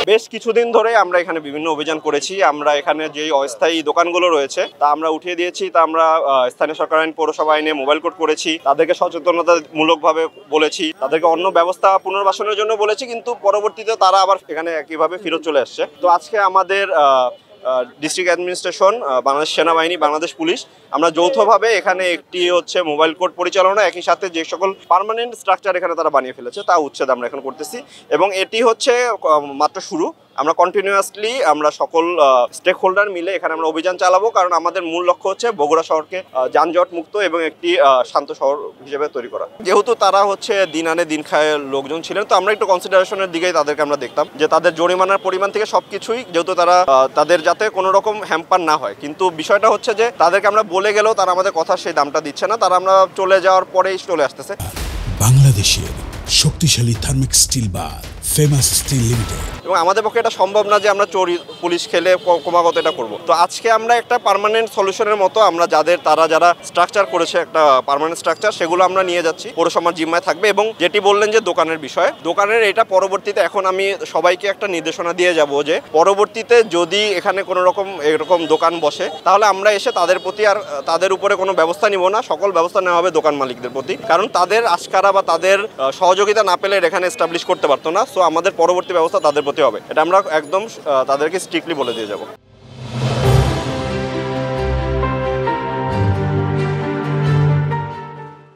বেশ কিছুদিন ধরে আমরা এখানে বিভিন্ন অভিযান করেছি। আমরা এখানে যে অস্থায়ী দোকানগুলো রয়েছে তা আমরা উঠিয়ে দিয়েছি। তা আমরা স্থানীয় সরকার আইন, পৌরসভা আইনে মোবাইল কোড করেছি, তাদেরকে সচেতনতামূলকভাবে বলেছি, তাদেরকে অন্য ব্যবস্থা পুনর্বাসনের জন্য বলেছি, কিন্তু পরবর্তীতে তারা আবার এখানে একইভাবে ফেরত চলে আসছে। তো আজকে আমাদের ডিস্ট্রিক্ট অ্যাডমিনিস্ট্রেশন, বাংলাদেশ সেনাবাহিনী, বাংলাদেশ পুলিশ, আমরা যৌথভাবে এখানে একটি মোবাইল কোর্ট পরিচালনা, একই সাথে যে সকল পার্মানেন্ট স্ট্রাকচার এখানে তারা বানিয়ে ফেলেছে তা উচ্ছেদ আমরা এখন করতেছি। এবং এটি মাত্র শুরু। আমরা কন্টিনিউয়াসলি আমরা সকল স্টেক হোল্ডার মিলে এখানে আমরা অভিযান চালাবো, কারণ আমাদের মূল লক্ষ্য হচ্ছে বগুড়া শহরকে যানজট মুক্ত এবং একটি শান্ত শহর হিসেবে তৈরি করা। যেহেতু তারা দিন আনে দিন খায় লোকজন ছিলেন, তো আমরা একটু কনসিডারেশনের দিকেই তাদেরকে আমরা দেখতাম যে তাদের জরিমানার পরিমাণ থেকে সবকিছুই, যেহেতু তারা তাদের যাতে কোনো রকম হ্যাম্পার না হয়। কিন্তু বিষয়টা হচ্ছে যে তাদেরকে আমরা বলে গেলেও তারা আমাদের কথা সেই দামটা দিচ্ছে না, তারা আমরা চলে যাওয়ার পরেই চলে আসতেছে। বাংলাদেশের শক্তিশালী থার্মিক স্টিল বার ফেমাস স্টিল লিমিটেড। এবং আমাদের পক্ষে এটা সম্ভব না যে আমরা চোরি পুলিশ খেলে ক্রমাগত এটা করব। তো আজকে আমরা একটা পার্মানেন্ট সলিউশনের মতো আমরা যারা স্ট্রাকচার করেছে একটা পার্মানেন্ট স্ট্রাকচার, সেগুলো আমরা নিয়ে যাচ্ছি, পৌরসভার জিম্মায় থাকবে। এবং যেটি বললেন যে দোকানের বিষয়ে, দোকানের এটা পরবর্তীতে এখন আমি সবাইকে একটা নির্দেশনা দিয়ে যাব যে পরবর্তীতে যদি এখানে কোনো রকম এরকম দোকান বসে, তাহলে আমরা এসে তাদের প্রতি আর তাদের উপরে কোনো ব্যবস্থা নিব না, সকল ব্যবস্থা নেওয়া হবে দোকান মালিকদের প্রতি, কারণ তাদের আশকারা বা তাদের সহযোগিতা না পেলে এখানে এস্টাবলিশ করতে পারতো না। সো আমাদের পরবর্তী ব্যবস্থা তাদের প্রতি হবে, এটা আমরা একদম তাদেরকে স্ট্রিক্টলি বলে দিয়ে যাব।